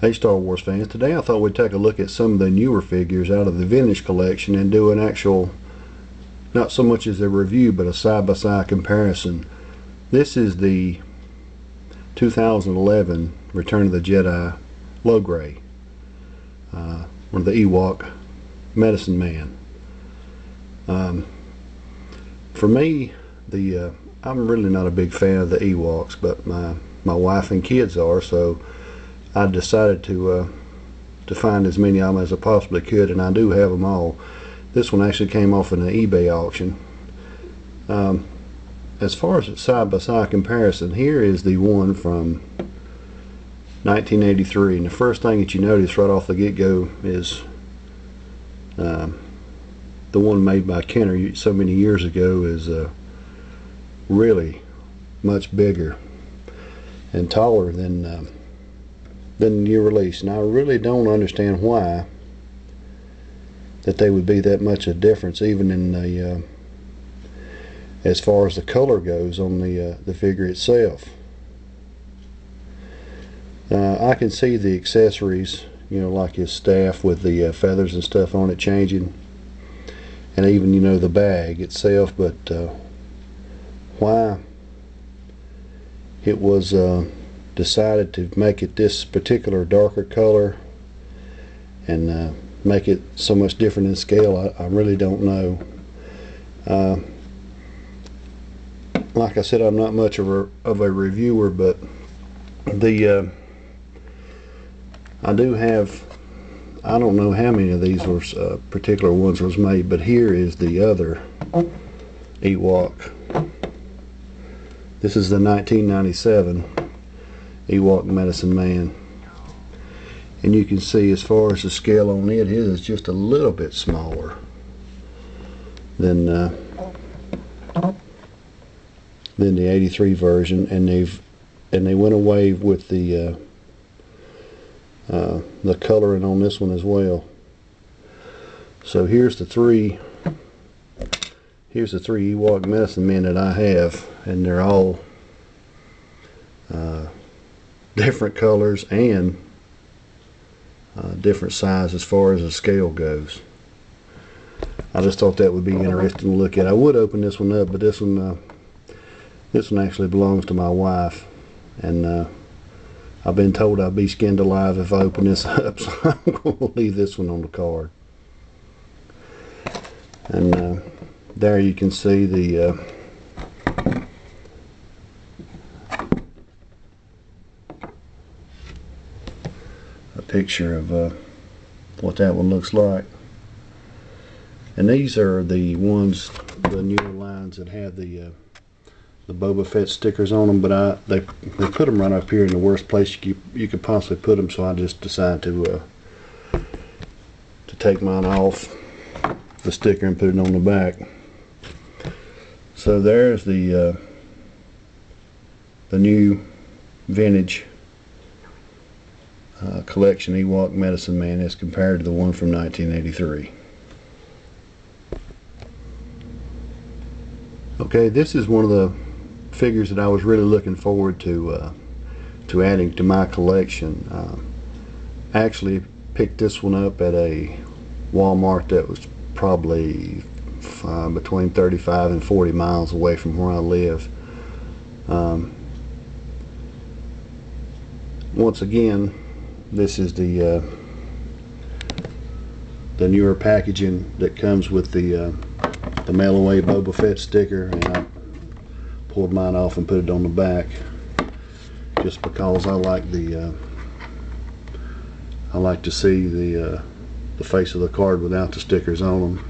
Hey Star Wars fans, today I thought we'd take a look at some of the newer figures out of the vintage collection and do an actual, not so much as a review, but a side-by-side comparison. This is the 2011 Return of the Jedi Logray, one of the Ewok Medicine Man. For me, I'm really not a big fan of the Ewoks, but my wife and kids are, so I decided to find as many of them as I possibly could, and I do have them all. This one actually came off in an eBay auction. As far as a side-by-side comparison, here is the one from 1983, and the first thing that you notice right off the get-go is the one made by Kenner so many years ago is really much bigger and taller than the new release, and I really don't understand why that they would be that much a difference, even in the as far as the color goes on the figure itself. I can see the accessories, you know, like his staff with the feathers and stuff on it changing, and even, you know, the bag itself, but why it was decided to make it this particular darker color and make it so much different in scale, I really don't know. Like I said, I'm not much of a reviewer, but I do have, I don't know how many of these were particular ones was made, but here is the other Ewok. This is the 1997 Ewok Medicine Man, and you can see as far as the scale on it is just a little bit smaller than the 83 version, and they went away with the coloring on this one as well. So here's the three Ewok Medicine Men that I have, and they're all different colors and different size as far as the scale goes. I just thought that would be interesting to look at. I would open this one up, but this one actually belongs to my wife, and I've been told I'd be skinned alive if I open this up, so I'm going to leave this one on the card. And there you can see the a picture of what that one looks like. And these are the ones, the newer lines that have the Boba Fett stickers on them, but they put them right up here in the worst place you could possibly put them, so I just decided to take mine off the sticker and put it on the back. So there's the new vintage collection Ewok Medicine Man as compared to the one from 1983. Okay, this is one of the figures that I was really looking forward to adding to my collection. Actually picked this one up at a Walmart that was probably between 35 and 40 miles away from where I live. Once again, this is the newer packaging that comes with the mail away Boba Fett sticker, and I pulled mine off and put it on the back just because I like to see the face of the card without the stickers on them.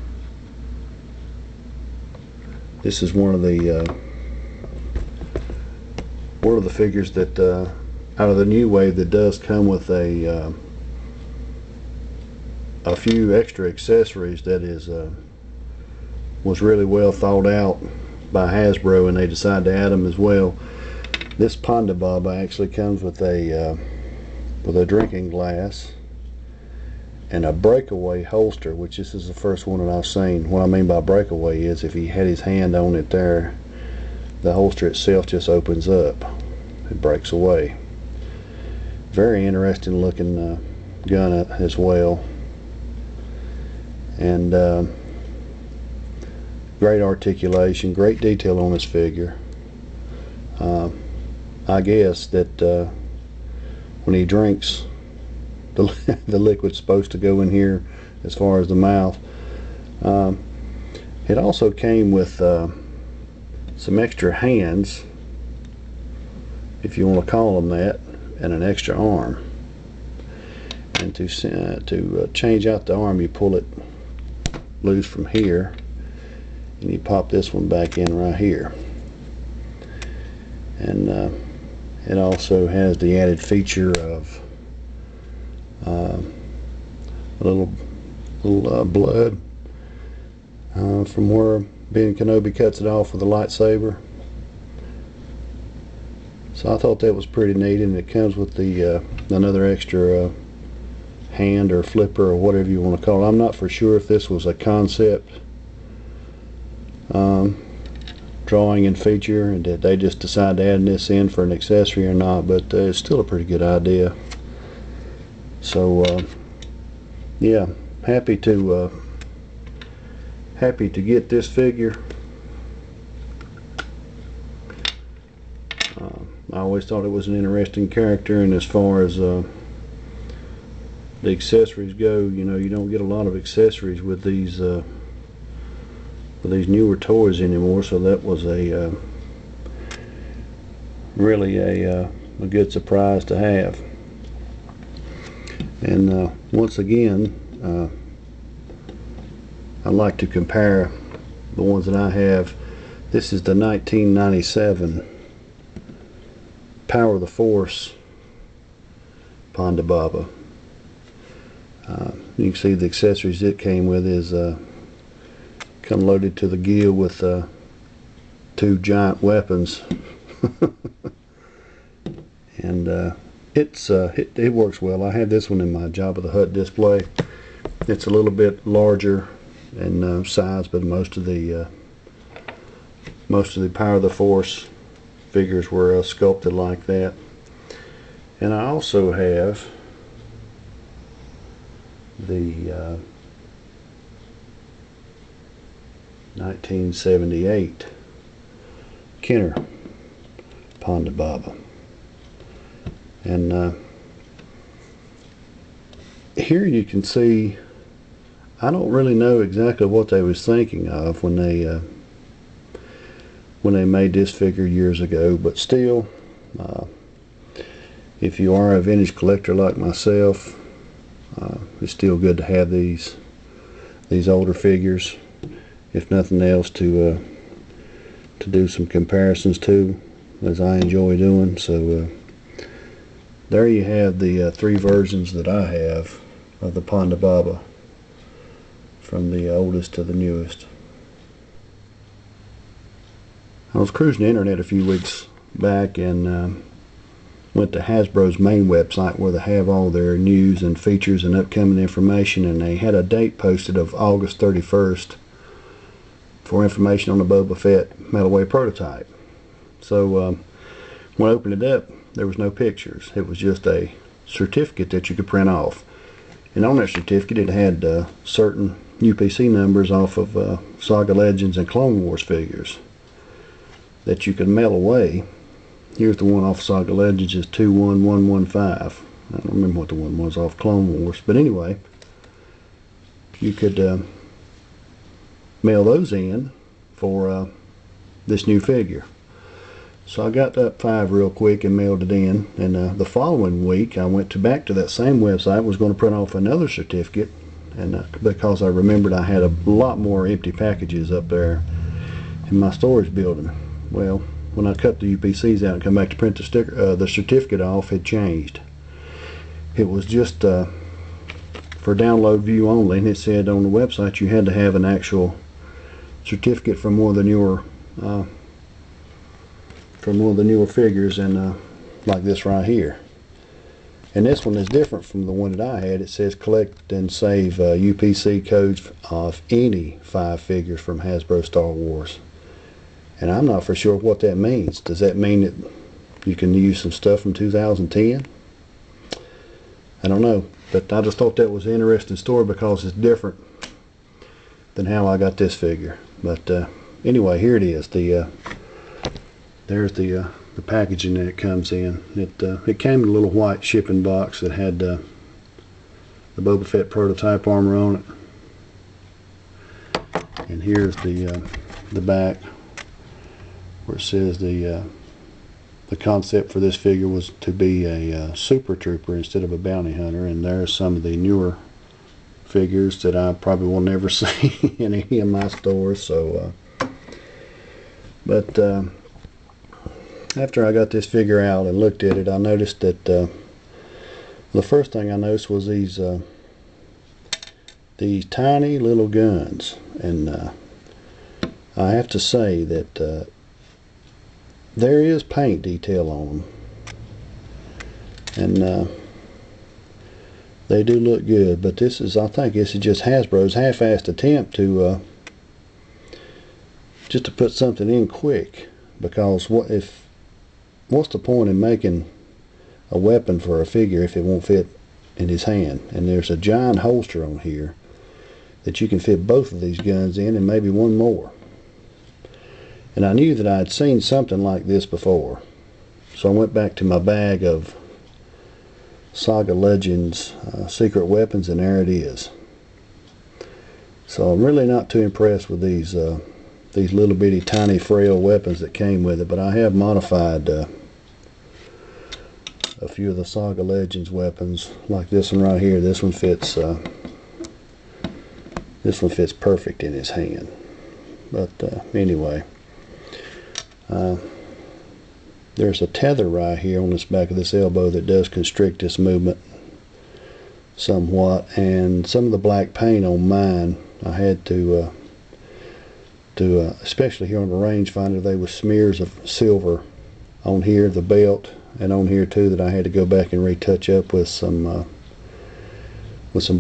This is one of the figures that out of the new wave that does come with a few extra accessories that was really well thought out by Hasbro, and they decided to add them as well. This Ponda Baba actually comes with a drinking glass and a breakaway holster, which this is the first one that I've seen. What I mean by breakaway is if he had his hand on it there, the holster itself just opens up, it breaks away. Very interesting looking gun as well, and great articulation, great detail on this figure. I guess that when he drinks, the liquid's supposed to go in here as far as the mouth. It also came with some extra hands, if you want to call them that, and an extra arm. And to change out the arm, you pull it loose from here, and you pop this one back in right here. And it also has the added feature of a little blood from where Ben Kenobi cuts it off with a lightsaber. So I thought that was pretty neat, and it comes with the another extra hand or flipper or whatever you want to call it. I'm not for sure if this was a concept drawing and feature, and did they just decide to add this in for an accessory or not, but it's still a pretty good idea. So yeah, happy to get this figure. I always thought it was an interesting character, and as far as the accessories go, you know, you don't get a lot of accessories with these newer toys anymore, so that was a really a good surprise to have. And once again, I like to compare the ones that I have. This is the 1997 Power of the Force Ponda Boba. You can see the accessories it came with is come loaded to the gill with two giant weapons. And it works well. I have this one in my Jabba the Hutt display. It's a little bit larger in size, but most of the Power of the Force figures were sculpted like that. And I also have the 1978 Kenner Ponda Boba. And here you can see, I don't really know exactly what they was thinking of when they made this figure years ago, but still, if you are a vintage collector like myself, it's still good to have these older figures, if nothing else, to do some comparisons to, as I enjoy doing. So there you have the three versions that I have of the Ponda Boba, from the oldest to the newest. I was cruising the internet a few weeks back and went to Hasbro's main website, where they have all their news and features and upcoming information, and they had a date posted of August 31st for information on the Boba Fett metalweight prototype. So when I opened it up, there was no pictures. It was just a certificate that you could print off, and on that certificate it had certain UPC numbers off of Saga Legends and Clone Wars figures that you could mail away. Here's the one off Saga Legends, is 21115. I don't remember what the one was off Clone Wars, but anyway, you could mail those in for this new figure. So I got up 5 real quick and mailed it in, and the following week I went back to that same website, was going to print off another certificate, and because I remembered I had a lot more empty packages up there in my storage building. Well, when I cut the UPCs out and come back to print the certificate off, it changed. It was just for download view only, and it said on the website you had to have an actual certificate from one of the newer figures, and like this right here. And this one is different from the one that I had. It says collect and save UPC codes of any 5 figures from Hasbro Star Wars. And I'm not for sure what that means. Does that mean that you can use some stuff from 2010? I don't know, but I just thought that was an interesting story because it's different than how I got this figure. But anyway, here it is. There's the packaging that it comes in. It came in a little white shipping box that had the Boba Fett prototype armor on it. And here's the back, where it says the concept for this figure was to be a super trooper instead of a bounty hunter. And there's some of the newer figures that I probably will never see in any of my stores. So, but after I got this figure out and looked at it, I noticed that the first thing I noticed was these tiny little guns, and I have to say that there is paint detail on them, and they do look good. But this is, I think this is just Hasbro's half-assed attempt to just to put something in quick, because what's the point in making a weapon for a figure if it won't fit in his hand? And there's a giant holster on here that you can fit both of these guns in, and maybe one more. And I knew that I had seen something like this before, so I went back to my bag of Saga Legends secret weapons, and there it is. So I'm really not too impressed with these little bitty tiny frail weapons that came with it, but I have modified a few of the Saga Legends weapons, like this one right here. This one fits perfect in his hand. But anyway, there's a tether right here on this back of this elbow that does constrict this movement somewhat, and some of the black paint on mine I had to especially here on the rangefinder, there was smears of silver on here, the belt, and on here too, that I had to go back and retouch up with some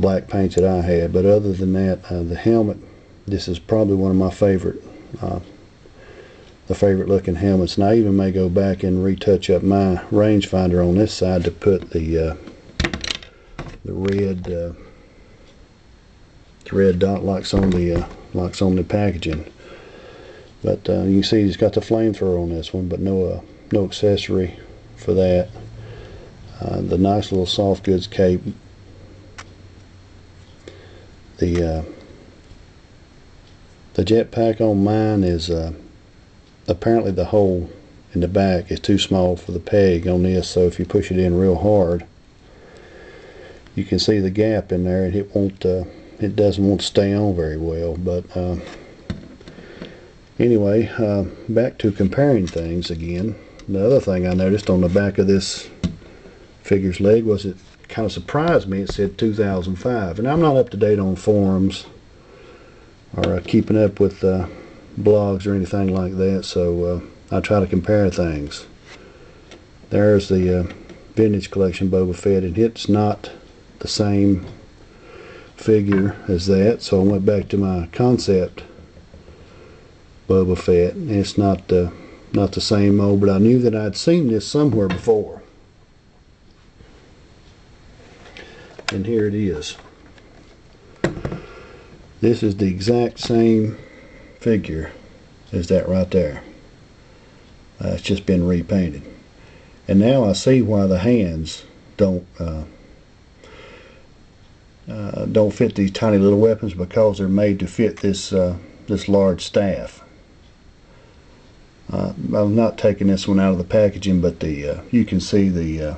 black paint that I had. But other than that, the helmet, this is probably one of my favorite looking helmets, and I even may go back and retouch up my rangefinder on this side to put the red dot locks on the packaging. But you can see he's got the flamethrower on this one, but no accessory for that. The nice little soft goods cape. The jetpack on mine is apparently the hole in the back is too small for the peg on this, so if you push it in real hard, you can see the gap in there, and it doesn't want to stay on very well. But anyway, back to comparing things again. The other thing I noticed on the back of this figure's leg was, it kind of surprised me, it said 2005, and I'm not up to date on forums or keeping up with blogs or anything like that, so I try to compare things. There's the Vintage Collection Boba Fett, and it's not the same figure as that, so I went back to my concept Boba Fett, and it's not the same mold, but I knew that I'd seen this somewhere before. And here it is. This is the exact same figure as that right there. It's just been repainted. And now I see why the hands don't fit these tiny little weapons, because they're made to fit this large staff. I'm not taking this one out of the packaging, but you can see the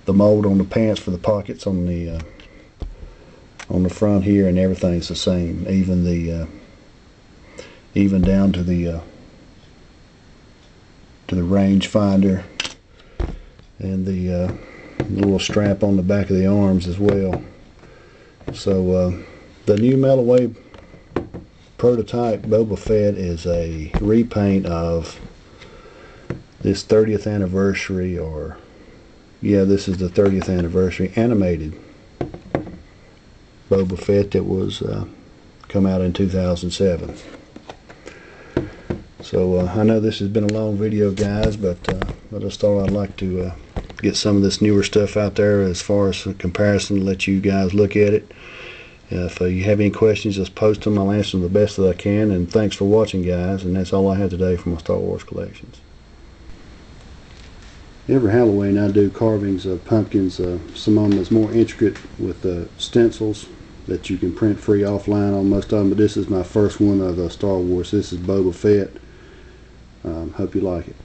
mold on the pants for the pockets on the front here, and everything's the same, even down to the range finder, and the little strap on the back of the arms as well. So the new Melloway prototype Boba Fett is a repaint of this 30th anniversary, or yeah, this is the 30th anniversary animated Boba Fett that was come out in 2007. So I know this has been a long video, guys, but I just thought I'd like to get some of this newer stuff out there as far as a comparison, let you guys look at it. If you have any questions, just post them. I'll answer them the best that I can. And thanks for watching, guys. And that's all I have today for my Star Wars collections. Every Halloween I do carvings of pumpkins. Some of them is more intricate with stencils that you can print free offline on most of them. But this is my first one of Star Wars. This is Boba Fett. Hope you like it.